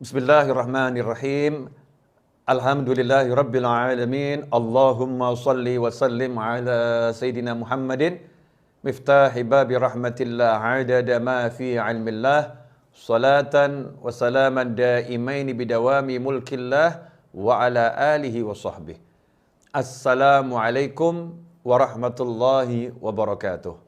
Bismillahirrahmanirrahim. Alhamdulillahirabbil alamin. Allahumma shalli wa sallim ala sayidina Muhammadin miftahi babi rahmatillah adada ma fi ilmillah salatan wa salaman daimaini bidawami mulkillah wa ala alihi wa sahbihi. Assalamualaikum warahmatullahi wabarakatuh.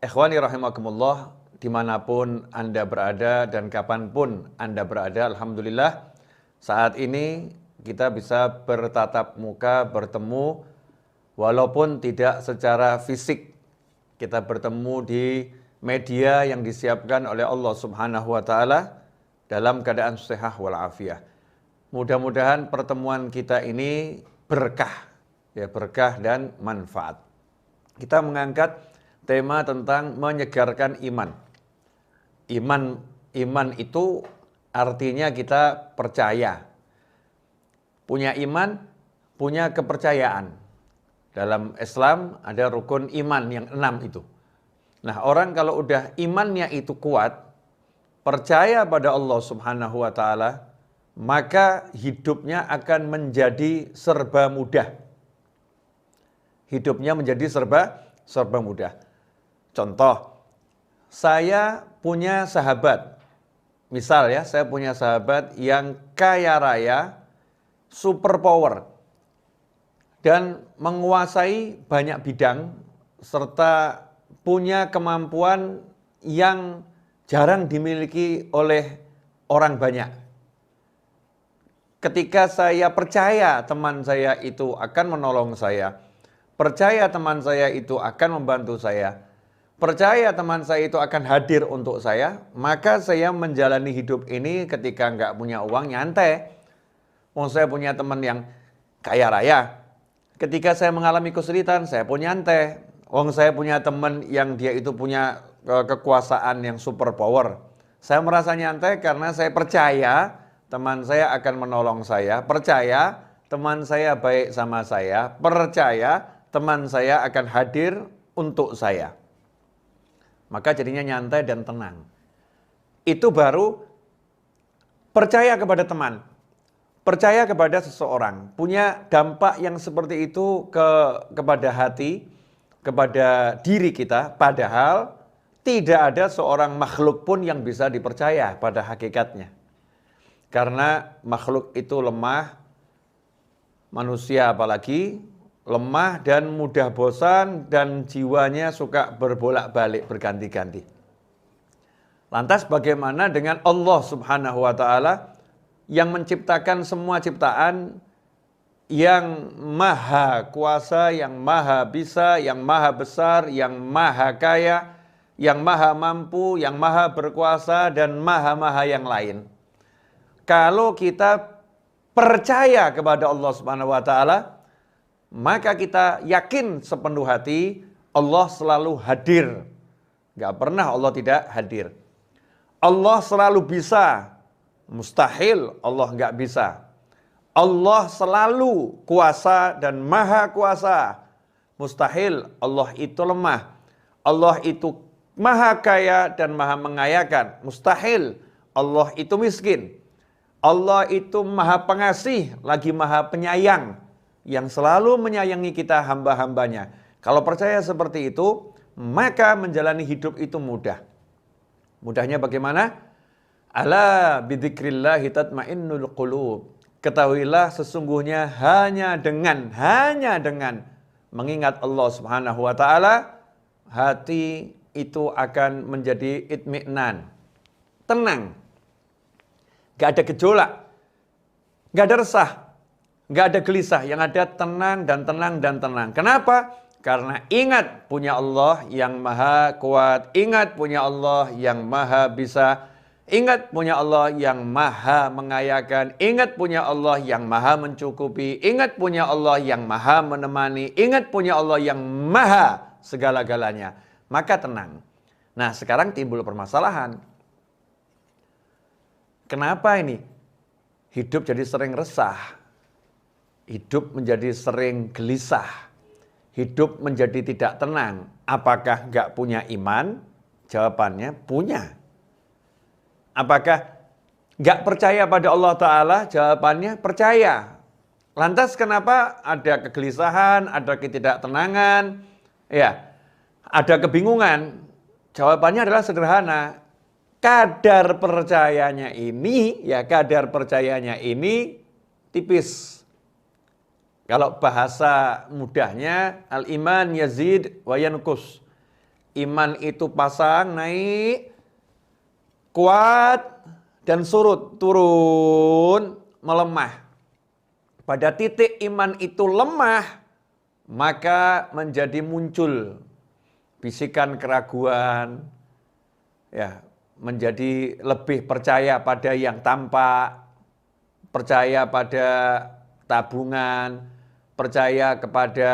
Ikhwani rahimakumullah, dimanapun Anda berada dan kapanpun Anda berada, alhamdulillah saat ini kita bisa bertatap muka, bertemu walaupun tidak secara fisik. Kita bertemu di media yang disiapkan oleh Allah Subhanahu wa Ta'ala dalam keadaan sehat walafiat. Mudah-mudahan pertemuan kita ini berkah, berkah dan manfaat. Kita mengangkat tema tentang menyegarkan iman. Iman itu artinya kita percaya. Punya iman, punya kepercayaan. Dalam Islam ada rukun iman yang 6 itu. Nah, orang kalau udah imannya itu kuat, percaya pada Allah Subhanahu wa Ta'ala, maka hidupnya akan menjadi serba mudah. Hidupnya menjadi serba mudah. Contoh, saya punya sahabat. Misal ya, saya punya sahabat yang kaya raya, super power, dan menguasai banyak bidang, serta punya kemampuan yang jarang dimiliki oleh orang banyak. Ketika saya percaya teman saya itu akan menolong saya, percaya teman saya itu akan membantu saya, percaya teman saya itu akan hadir untuk saya, maka saya menjalani hidup ini ketika nggak punya uang nyantai. Saya punya teman yang kaya raya. Ketika saya mengalami kesulitan, saya pun nyantai. Saya punya teman yang dia itu punya kekuasaan yang super power. Saya merasa nyantai karena saya percaya teman saya akan menolong saya, percaya teman saya baik sama saya, percaya teman saya akan hadir untuk saya. Maka jadinya nyantai dan tenang. Itu baru percaya kepada teman, percaya kepada seseorang, punya dampak yang seperti itu kepada hati, kepada diri kita, padahal tidak ada seorang makhluk pun yang bisa dipercaya pada hakikatnya. Karena makhluk itu lemah, manusia apalagi, lemah dan mudah bosan dan jiwanya suka berbolak-balik berganti-ganti. Lantas bagaimana dengan Allah Subhanahu wa Ta'ala yang menciptakan semua ciptaan, yang maha kuasa, yang maha bisa, yang maha besar, yang maha kaya, yang maha mampu, yang maha berkuasa dan maha-maha yang lain. Kalau kita percaya kepada Allah Subhanahu wa Ta'ala, maka kita yakin sepenuh hati Allah selalu hadir. Gak pernah Allah tidak hadir. Allah selalu bisa. Mustahil Allah gak bisa. Allah selalu kuasa dan maha kuasa. Mustahil Allah itu lemah. Allah itu maha kaya dan maha mengayakan. Mustahil Allah itu miskin. Allah itu maha pengasih lagi maha penyayang, yang selalu menyayangi kita hamba-hambanya. Kalau percaya seperti itu, maka menjalani hidup itu mudah. Mudahnya bagaimana? Ala bidzikrillahi tatmainnul qulub. Ketahuilah sesungguhnya hanya dengan mengingat Allah Subhanahu wa Ta'ala, hati itu akan menjadi itmi'nan, tenang. Gak ada gejolak, gak ada resah, gak ada gelisah, yang ada tenang dan tenang dan tenang. Kenapa? Karena ingat punya Allah yang maha kuat, ingat punya Allah yang maha bisa, ingat punya Allah yang maha mengayakan, ingat punya Allah yang maha mencukupi, ingat punya Allah yang maha menemani, ingat punya Allah yang maha segala-galanya. Maka tenang. Nah, sekarang timbul permasalahan. Kenapa ini? Hidup jadi sering resah. Hidup menjadi sering gelisah. Hidup menjadi tidak tenang. Apakah nggak punya iman? Jawabannya punya. Apakah Nggak percaya pada Allah Ta'ala? Jawabannya percaya. Lantas kenapa ada kegelisahan, ada ketidaktenangan, ya, ada kebingungan? Jawabannya adalah sederhana. Kadar percayanya ini tipis. Kalau bahasa mudahnya, al-iman yazid wa yanqus. Iman itu pasang, naik, kuat, dan surut, turun, melemah. Pada titik iman itu lemah, maka menjadi muncul bisikan keraguan, ya, menjadi lebih percaya pada yang tampak, percaya pada tabungan, percaya kepada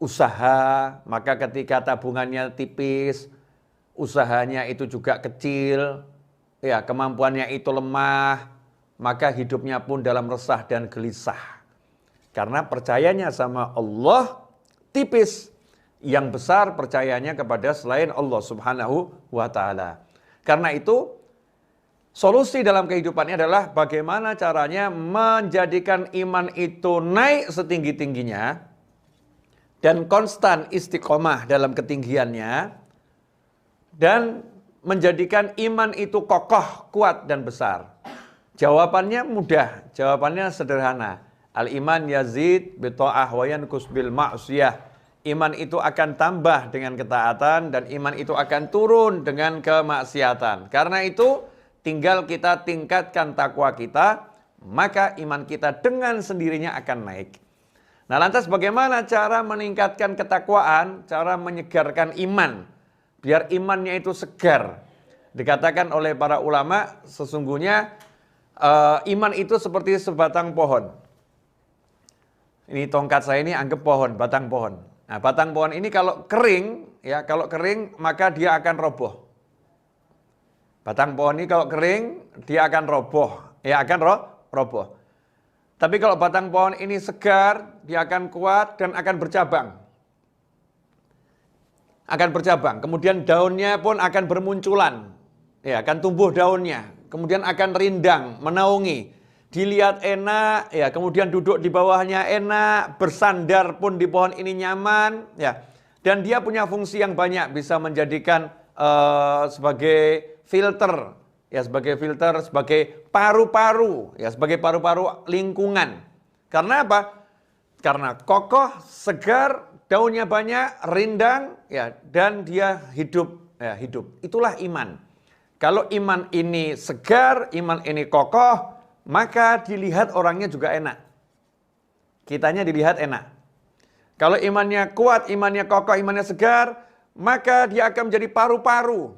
usaha. Maka ketika tabungannya tipis, usahanya itu juga kecil, ya, kemampuannya itu lemah, maka hidupnya pun dalam resah dan gelisah. Karena percayanya sama Allah tipis. Yang besar percayanya kepada selain Allah Subhanahu wa Ta'ala. Karena itu, solusi dalam kehidupannya adalah bagaimana caranya menjadikan iman itu naik setinggi-tingginya dan konstan istiqomah dalam ketinggiannya, dan menjadikan iman itu kokoh, kuat, dan besar. Jawabannya mudah, jawabannya sederhana. Al-iman yazid bita'ah wa yanqus bil ma'siyah. Iman itu akan tambah dengan ketaatan dan iman itu akan turun dengan kemaksiatan. Karena itu tinggal kita tingkatkan takwa kita, maka iman kita dengan sendirinya akan naik. Nah, lantas bagaimana cara meningkatkan ketakwaan, cara menyegarkan iman, biar imannya itu segar? Dikatakan oleh para ulama, sesungguhnya iman itu seperti sebatang pohon. Ini tongkat saya ini anggap pohon, batang pohon. Nah, batang pohon ini kalau kering, ya, kalau kering maka dia akan roboh. Batang pohon ini kalau kering dia akan roboh, ya, akan roboh. Tapi kalau batang pohon ini segar, dia akan kuat dan akan bercabang. Akan bercabang, kemudian daunnya pun akan bermunculan, ya, akan tumbuh daunnya, kemudian akan rindang, menaungi. Dilihat enak, ya, kemudian duduk di bawahnya enak, bersandar pun di pohon ini nyaman, ya. Dan dia punya fungsi yang banyak, bisa menjadikan sebagai filter, ya, sebagai filter, sebagai paru-paru, ya, sebagai paru-paru lingkungan. Karena apa? Karena kokoh, segar, daunnya banyak, rindang, ya, dan dia hidup, ya, hidup. Itulah iman. Kalau iman ini segar, iman ini kokoh, maka dilihat orangnya juga enak. Kitanya dilihat enak. Kalau imannya kuat, imannya kokoh, imannya segar, maka dia akan menjadi paru-paru.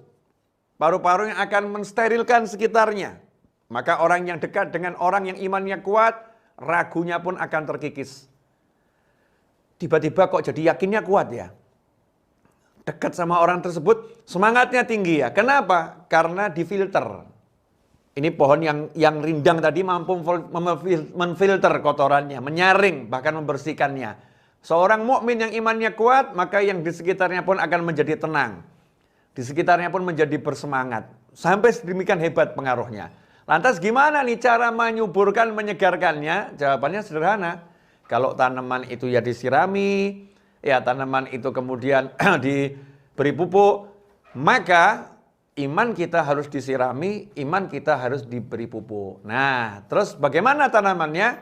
Paru-paru yang akan mensterilkan sekitarnya. Maka orang yang dekat dengan orang yang imannya kuat, ragunya pun akan terkikis. Tiba-tiba kok jadi yakinnya kuat ya. Dekat sama orang tersebut, semangatnya tinggi ya. Kenapa? Karena difilter. Ini pohon yang rindang tadi mampu memfilter kotorannya, menyaring, bahkan membersihkannya. Seorang mukmin yang imannya kuat, maka yang di sekitarnya pun akan menjadi tenang. Di sekitarnya pun menjadi bersemangat. Sampai sedemikian hebat pengaruhnya. Lantas gimana nih cara menyuburkan, menyegarkannya? Jawabannya sederhana. Kalau tanaman itu ya disirami, ya tanaman itu kemudian diberi pupuk, maka iman kita harus disirami, iman kita harus diberi pupuk. Nah, terus bagaimana tanamannya?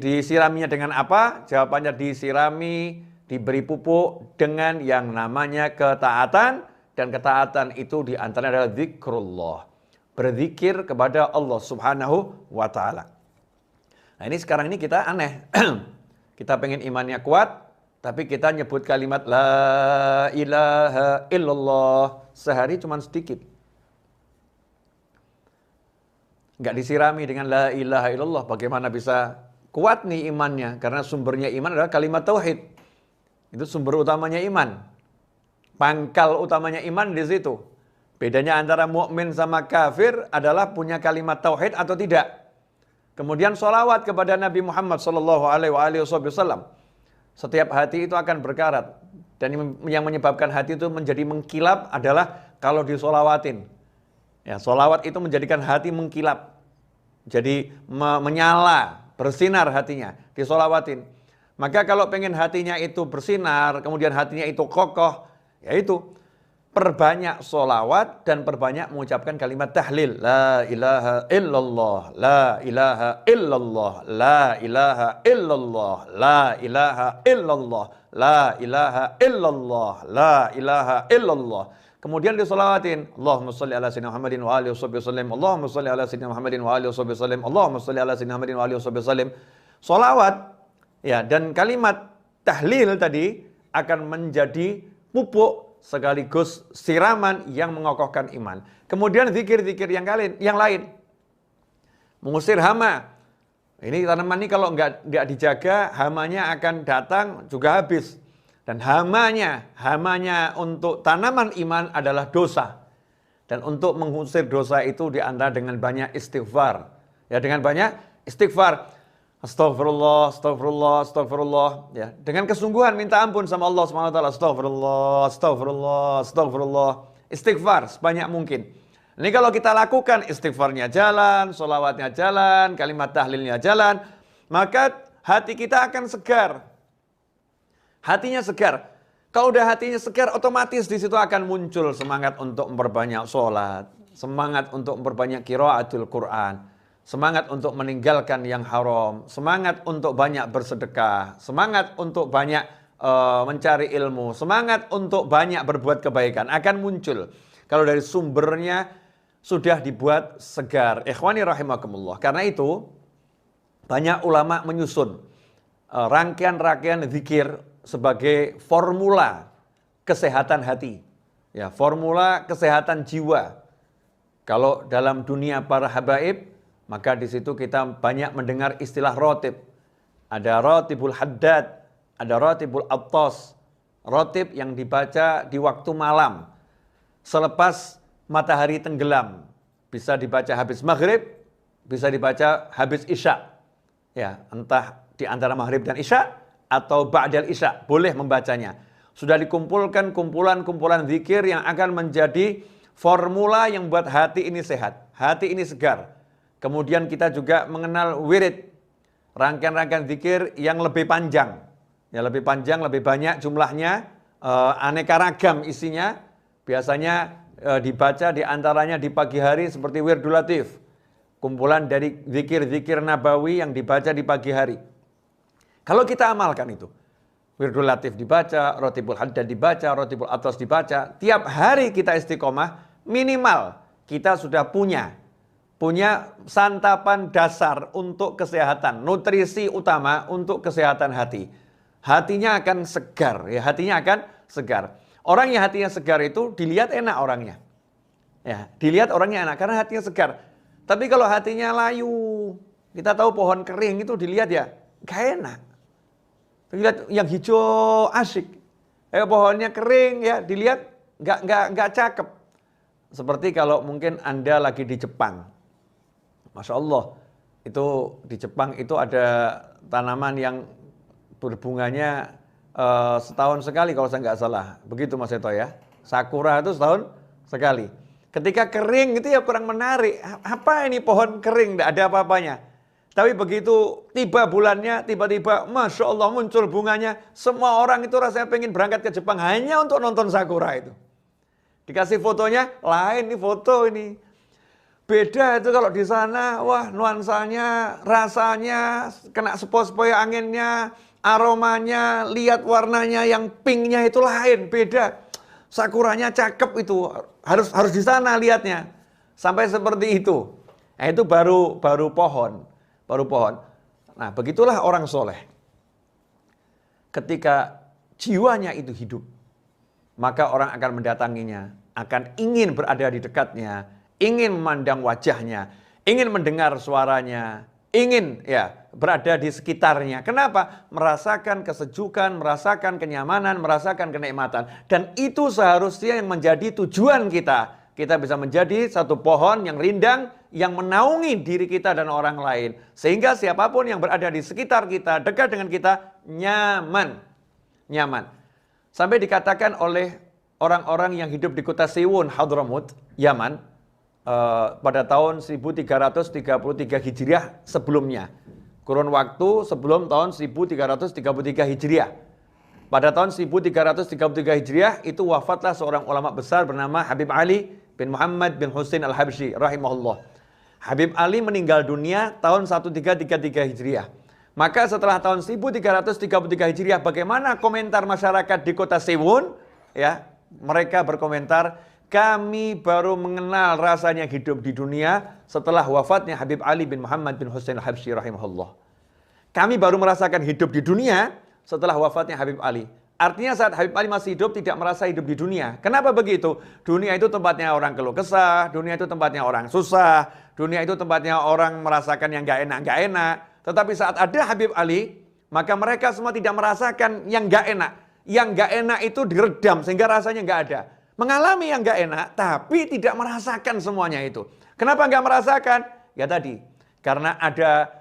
Disiraminya dengan apa? Jawabannya disirami, diberi pupuk dengan yang namanya ketaatan. Dan ketaatan itu diantaranya adalah zikrullah. Berzikir kepada Allah Subhanahu wa Ta'ala. Nah, ini sekarang ini kita aneh. Kita pengen imannya kuat, tapi kita nyebut kalimat la ilaha illallah sehari cuma sedikit. Enggak disirami dengan la ilaha illallah, bagaimana bisa kuat nih imannya? Karena sumbernya iman adalah kalimat tauhid. Itu sumber utamanya iman. Pangkal utamanya iman di situ. Bedanya antara mukmin sama kafir adalah punya kalimat tauhid atau tidak. Kemudian sholawat kepada Nabi Muhammad SAW. Setiap hati itu akan berkarat. Dan yang menyebabkan hati itu menjadi mengkilap adalah kalau disolawatin. Ya, sholawat itu menjadikan hati mengkilap. Jadi menyala, bersinar hatinya, disolawatin. Maka kalau pengen hatinya itu bersinar, kemudian hatinya itu kokoh, yaitu perbanyak sholawat dan perbanyak mengucapkan kalimat tahlil. La ilaha illallah, la ilaha illallah, la ilaha illallah, la ilaha illallah, la ilaha illallah, la ilaha illallah. Kemudian disolawatin, Allahumma sholli ala sayyidina Muhammadin wa alihi wasallam, Allahumma sholli ala sayyidina Muhammadin wa alihi wasallam, Allahumma sholli ala sayyidina Muhammadin wa alihi wasallam. Solawat, ya, dan kalimat tahlil tadi akan menjadi pupuk sekaligus siraman yang mengokohkan iman. Kemudian zikir-zikir yang lain, mengusir hama. Ini tanaman ini kalau nggak dijaga, hamanya akan datang juga habis. Dan hamanya untuk tanaman iman adalah dosa. Dan untuk mengusir dosa itu diantara dengan banyak istighfar. Ya, dengan banyak istighfar. Astagfirullah, astagfirullah, astagfirullah. Ya, dengan kesungguhan minta ampun sama Allah SWT. Astagfirullah, astagfirullah, astagfirullah. Istighfar sebanyak mungkin. Ini kalau kita lakukan istighfarnya jalan, sholawatnya jalan, kalimat tahlilnya jalan, maka hati kita akan segar. Hatinya segar. Kalau udah hatinya segar, otomatis di situ akan muncul semangat untuk memperbanyak sholat, semangat untuk memperbanyak qiraatul Quran, semangat untuk meninggalkan yang haram, semangat untuk banyak bersedekah, semangat untuk banyak mencari ilmu, semangat untuk banyak berbuat kebaikan akan muncul. Kalau dari sumbernya sudah dibuat segar. Ikhwani rahimakumullah. Karena itu banyak ulama menyusun rangkaian-rangkaian zikir sebagai formula kesehatan hati, ya, formula kesehatan jiwa. Kalau dalam dunia para habaib, maka di situ kita banyak mendengar istilah rotib. Ada rotibul haddad, ada rotibul attas. Rotib yang dibaca di waktu malam, selepas matahari tenggelam. Bisa dibaca habis maghrib, bisa dibaca habis isya. Ya, entah di antara maghrib dan isya, atau ba'dal isya, boleh membacanya. Sudah dikumpulkan kumpulan-kumpulan zikir yang akan menjadi formula yang buat hati ini sehat, hati ini segar. Kemudian kita juga mengenal wirid, rangkaian-rangkaian zikir yang lebih panjang. Ya, lebih panjang, lebih banyak jumlahnya, aneka ragam isinya. Biasanya dibaca di antaranya di pagi hari seperti Wirdul Latif. Kumpulan dari zikir-zikir nabawi yang dibaca di pagi hari. Kalau kita amalkan itu, Wirdul Latif dibaca, Rotibul Haddad dibaca, Rotibul Attas dibaca, tiap hari kita istiqomah, minimal kita sudah punya santapan dasar untuk kesehatan, nutrisi utama untuk kesehatan hati. Hatinya akan segar, ya, hatinya akan segar. Orang yang hatinya segar itu dilihat enak orangnya. Ya, dilihat orangnya enak karena hatinya segar. Tapi kalau hatinya layu, kita tahu pohon kering itu dilihat ya gak enak. Dilihat yang hijau asik, pohonnya kering ya dilihat nggak cakep. Seperti kalau mungkin Anda lagi di Jepang, Masya Allah, itu di Jepang itu ada tanaman yang berbunganya setahun sekali kalau saya nggak salah, begitu Mas Eto ya. Sakura itu setahun sekali. Ketika kering itu ya kurang menarik. Apa ini pohon kering, nggak ada apa-apanya. Tapi begitu tiba bulannya, tiba-tiba Masya Allah muncul bunganya. Semua orang itu rasanya pengen berangkat ke Jepang hanya untuk nonton sakura itu. Dikasih fotonya, lain nih foto ini. Beda itu kalau di sana, wah nuansanya, rasanya, kena sepoi-sepoi anginnya, aromanya, lihat warnanya yang pinknya itu lain, beda. Sakuranya cakep itu, harus di sana lihatnya. Sampai seperti itu. Nah, itu baru pohon. Baru pohon. Nah, begitulah orang soleh. Ketika jiwanya itu hidup, maka orang akan mendatanginya, akan ingin berada di dekatnya, ingin memandang wajahnya, ingin mendengar suaranya, ingin ya berada di sekitarnya. Kenapa? Merasakan kesejukan, merasakan kenyamanan, merasakan kenikmatan. Dan itu seharusnya yang menjadi tujuan kita. Kita bisa menjadi satu pohon yang rindang, yang menaungi diri kita dan orang lain. Sehingga siapapun yang berada di sekitar kita, dekat dengan kita, nyaman. Nyaman. Sampai dikatakan oleh orang-orang yang hidup di kota Siwun, Hadramut, Yaman. pada tahun 1333 Hijriah sebelumnya. Kurun waktu sebelum tahun 1333 Hijriah. Pada tahun 1333 Hijriah itu wafatlah seorang ulama besar bernama Habib Ali bin Muhammad bin Husain Al-Habsyi rahimahullah. Habib Ali meninggal dunia tahun 1333 Hijriah. Maka setelah tahun 1333 Hijriah, bagaimana komentar masyarakat di kota Sewon? Ya, mereka berkomentar, kami baru mengenal rasanya hidup di dunia setelah wafatnya Habib Ali bin Muhammad bin Husain Al-Habsyi rahimahullah. Kami baru merasakan hidup di dunia setelah wafatnya Habib Ali. Artinya saat Habib Ali masih hidup tidak merasa hidup di dunia. Kenapa begitu? Dunia itu tempatnya orang keluh kesah, dunia itu tempatnya orang susah, dunia itu tempatnya orang merasakan yang gak enak. Tetapi saat ada Habib Ali, maka mereka semua tidak merasakan yang gak enak. Yang gak enak itu diredam sehingga rasanya gak ada. Mengalami yang gak enak, tapi tidak merasakan semuanya itu. Kenapa gak merasakan? Ya tadi, karena ada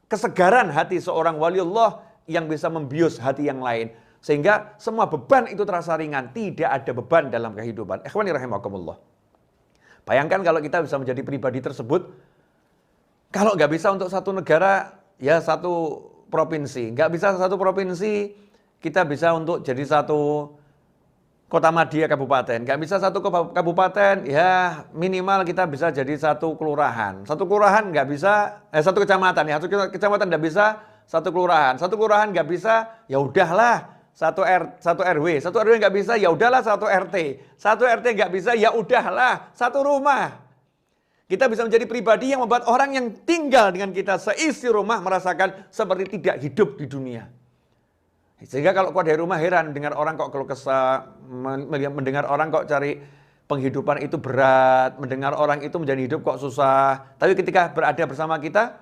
kesegaran hati seorang waliullah yang bisa membius hati yang lain. Sehingga semua beban itu terasa ringan. Tidak ada beban dalam kehidupan. Ikhwani rahimakumullah. Bayangkan kalau kita bisa menjadi pribadi tersebut. Kalau nggak bisa untuk satu negara, ya satu provinsi. Nggak bisa satu provinsi, kita bisa untuk jadi satu kota madya kabupaten. Nggak bisa satu kabupaten, ya minimal kita bisa jadi satu kelurahan. Satu kelurahan nggak bisa, satu kecamatan ya. Satu kecamatan nggak bisa, satu kelurahan. Satu kelurahan nggak bisa, ya udahlah. Satu RW. Satu RW nggak bisa, ya udahlah satu RT. Satu RT nggak bisa, ya udahlah satu rumah. Kita bisa menjadi pribadi yang membuat orang yang tinggal dengan kita seisi rumah merasakan seperti tidak hidup di dunia. Sehingga kalau keluar dari rumah heran dengar orang kok keluh kesah, mendengar orang kok cari penghidupan itu berat, mendengar orang itu menjadi hidup kok susah. Tapi ketika berada bersama kita,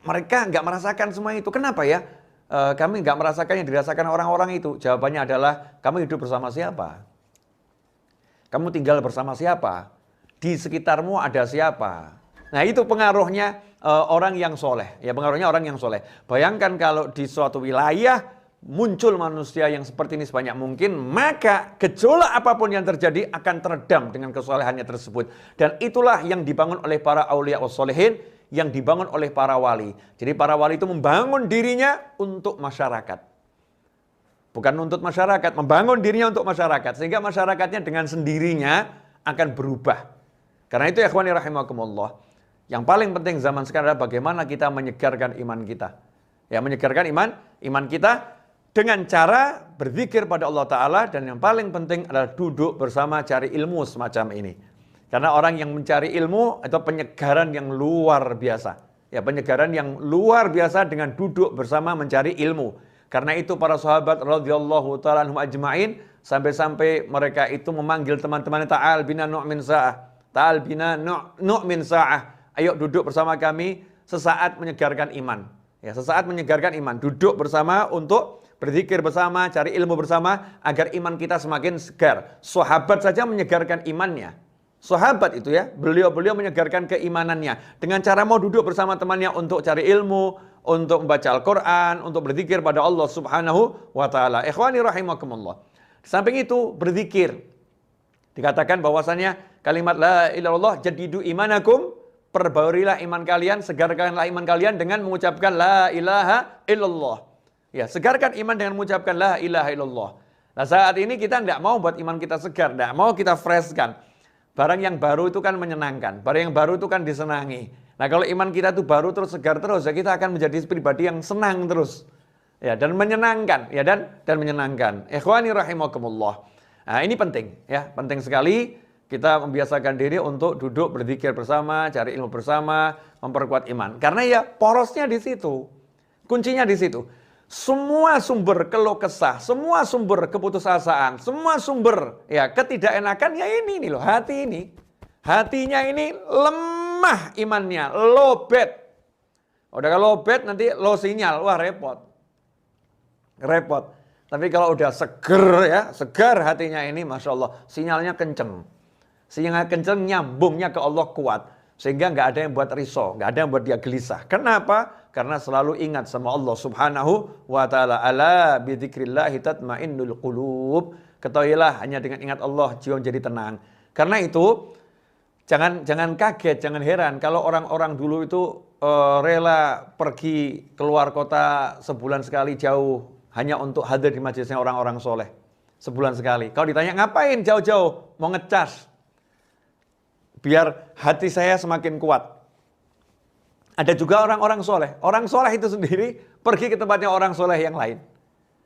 mereka nggak merasakan semua itu. Kenapa ya? Kami nggak merasakan yang dirasakan orang-orang itu. Jawabannya adalah, kamu hidup bersama siapa? Kamu tinggal bersama siapa? Di sekitarmu ada siapa? Nah itu pengaruhnya orang yang soleh. Ya pengaruhnya orang yang soleh. Bayangkan kalau di suatu wilayah muncul manusia yang seperti ini sebanyak mungkin, maka gejolak apapun yang terjadi akan teredam dengan kesolehannya tersebut. Dan itulah yang dibangun oleh para aulia wassolihin, yang dibangun oleh para wali. Jadi para wali itu membangun dirinya untuk masyarakat. Bukan untuk masyarakat, membangun dirinya untuk masyarakat. Sehingga masyarakatnya dengan sendirinya akan berubah. Karena itu ya ikhwani rahimakumullah, yang paling penting zaman sekarang adalah bagaimana kita menyegarkan iman kita. Ya, menyegarkan iman kita dengan cara berzikir pada Allah Ta'ala, dan yang paling penting adalah duduk bersama cari ilmu semacam ini. Karena orang yang mencari ilmu itu penyegaran yang luar biasa. Ya, penyegaran yang luar biasa dengan duduk bersama mencari ilmu. Karena itu para sahabat radhiyallahu ta'ala anhum ajma'in sampai-sampai mereka itu memanggil teman-temannya, ta'al bina nu'min sa'ah. Ta'al bina nu'min sa'ah. Ayo duduk bersama kami sesaat menyegarkan iman. Ya, sesaat menyegarkan iman. Duduk bersama untuk berzikir bersama, cari ilmu bersama agar iman kita semakin segar. Sahabat saja menyegarkan imannya. Sahabat itu ya, beliau menyegarkan keimanannya dengan cara mau duduk bersama temannya untuk cari ilmu, untuk membaca Al-Quran, untuk berzikir pada Allah Subhanahu wa Ta'ala. Ikhwani rahimakumullah. Di samping itu berzikir. Dikatakan bahwasannya kalimat la ilaha illallah jadidu imanakum, perbaurilah iman kalian, segarkanlah iman kalian dengan mengucapkan la ilaha illallah. Ya, segarkan iman dengan mengucapkan la ilaha illallah. Nah, saat ini kita tidak mau buat iman kita segar, tidak mau kita freshkan. Barang yang baru itu kan menyenangkan, barang yang baru itu kan disenangi. Nah, kalau iman kita itu baru terus segar terus, ya kita akan menjadi pribadi yang senang terus. Ya, dan menyenangkan, ya dan menyenangkan. Ikhwani rahimakumullah. Nah, ini penting ya, penting sekali kita membiasakan diri untuk duduk berzikir bersama, cari ilmu bersama, memperkuat iman. Karena ya porosnya di situ. Kuncinya di situ. Semua sumber keluh kesah, semua sumber keputusasaan, semua sumber ya ketidakenakan ya ini nih loh, hati ini. Hatinya ini lemah imannya, lowbat. Udah kalau lowbat nanti low sinyal, wah repot. Repot. Tapi kalau udah seger ya, segar hatinya ini Masya Allah, sinyalnya kenceng. Sinyalnya kenceng, nyambungnya ke Allah kuat. Sehingga nggak ada yang buat risau, nggak ada yang buat dia gelisah. Kenapa? Karena selalu ingat sama Allah Subhanahu wa Ta'ala. Ala bidzikrillahi tatmainnul qulub. Ketahuilah hanya dengan ingat Allah jiwa menjadi tenang. Karena itu Jangan kaget, jangan heran kalau orang-orang dulu itu rela pergi keluar kota sebulan sekali jauh hanya untuk hadir di majelisnya orang-orang soleh. Sebulan sekali. Kalau ditanya ngapain jauh-jauh? Mau ngecas. Biar hati saya semakin kuat. Ada juga orang-orang soleh. Orang soleh itu sendiri pergi ke tempatnya orang soleh yang lain.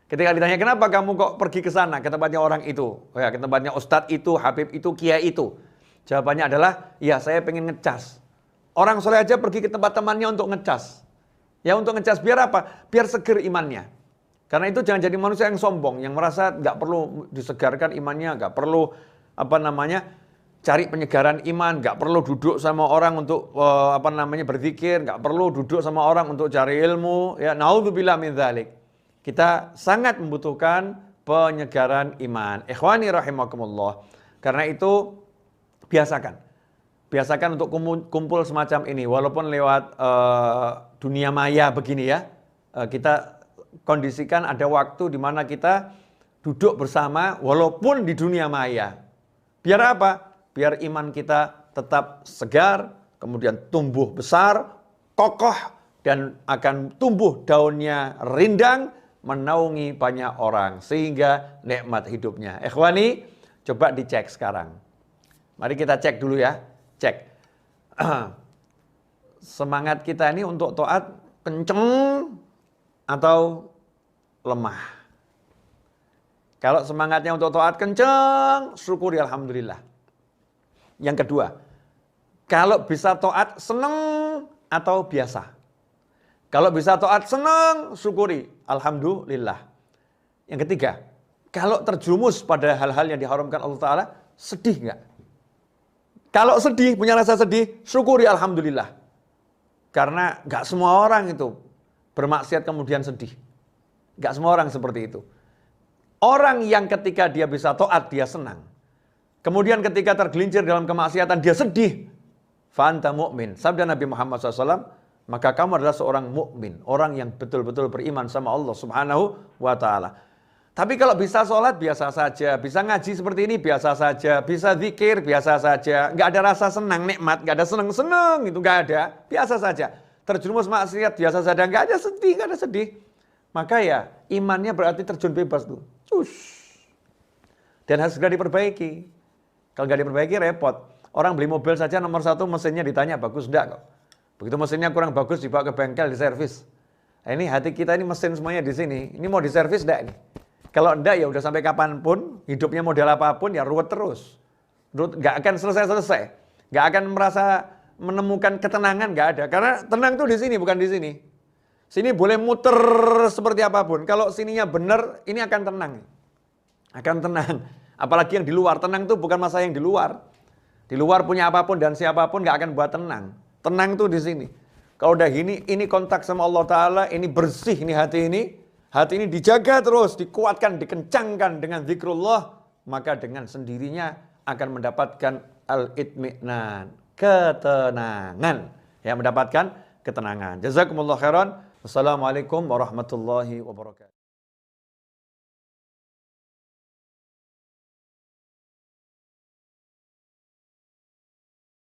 Ketika ditanya kenapa kamu kok pergi ke sana, ke tempatnya orang itu, ya, ke tempatnya ustadz itu, habib itu, kiai itu. Jawabannya adalah, ya saya pengen ngecas. Orang soleh aja pergi ke tempat temannya untuk ngecas. Ya untuk ngecas biar apa? Biar seger imannya. Karena itu jangan jadi manusia yang sombong, yang merasa nggak perlu disegarkan imannya, nggak perlu cari penyegaran iman, nggak perlu duduk sama orang untuk berzikir, nggak perlu duduk sama orang untuk cari ilmu. Ya, naudzubillah min dzalik. Kita sangat membutuhkan penyegaran iman. Ikhwani rahimakumullah. Karena itu biasakan untuk kumpul semacam ini, walaupun lewat dunia maya begini ya. Kita kondisikan ada waktu di mana kita duduk bersama walaupun di dunia maya. Biar apa? Biar iman kita tetap segar, kemudian tumbuh besar, kokoh, dan akan tumbuh daunnya rindang, menaungi banyak orang, sehingga nikmat hidupnya. Ikhwani, coba dicek sekarang. Mari kita cek dulu ya, cek. Semangat kita ini untuk taat kenceng atau lemah? Kalau semangatnya untuk taat kenceng, syukuri alhamdulillah. Yang kedua, kalau bisa taat seneng atau biasa? Kalau bisa taat seneng, syukuri alhamdulillah. Yang ketiga, kalau terjerumus pada hal-hal yang diharamkan Allah Ta'ala, sedih nggak? Kalau sedih, punya rasa sedih, syukuri alhamdulillah. Karena nggak semua orang itu bermaksiat kemudian sedih. Nggak semua orang seperti itu. Orang yang ketika dia bisa taat, dia senang. Kemudian ketika tergelincir dalam kemaksiatan, dia sedih. Fa'anta mu'min. Sabda Nabi Muhammad SAW, maka kamu adalah seorang mukmin, orang yang betul-betul beriman sama Allah Subhanahu wa Ta'ala. Tapi kalau bisa sholat, biasa saja. Bisa ngaji seperti ini, biasa saja. Bisa zikir, biasa saja. Nggak ada rasa senang, nikmat. Nggak ada senang-senang, itu nggak ada. Biasa saja. Terjerumus maksiat, biasa saja. Nggak ada sedih, nggak ada sedih. Maka ya, imannya berarti terjun bebas tuh. Dan harus segera diperbaiki. Kalau nggak diperbaiki, repot. Orang beli mobil saja nomor 1 mesinnya ditanya, bagus enggak kok. Begitu mesinnya kurang bagus, dibawa ke bengkel, diservis. Nah, ini hati kita ini mesin semuanya di sini. Ini mau diservis enggak nih? Kalau enggak ya udah sampai kapanpun, hidupnya model apapun ya ruwet terus. Nggak akan selesai-selesai. Nggak akan merasa menemukan ketenangan, nggak ada. Karena tenang tuh di sini, bukan di sini. Sini boleh muter seperti apapun. Kalau sininya benar, ini akan tenang. Akan tenang. Apalagi yang di luar. Tenang tuh bukan masalah yang di luar. Di luar punya apapun dan siapapun nggak akan buat tenang. Tenang tuh di sini. Kalau udah gini, ini kontak sama Allah Ta'ala, ini bersih ini hati ini. Hati ini dijaga terus, dikuatkan, dikencangkan dengan zikrullah, maka dengan sendirinya akan mendapatkan al-itmi'nan, ketenangan. Ya, mendapatkan ketenangan. Jazakumullah khairan. Wassalamualaikum warahmatullahi wabarakatuh.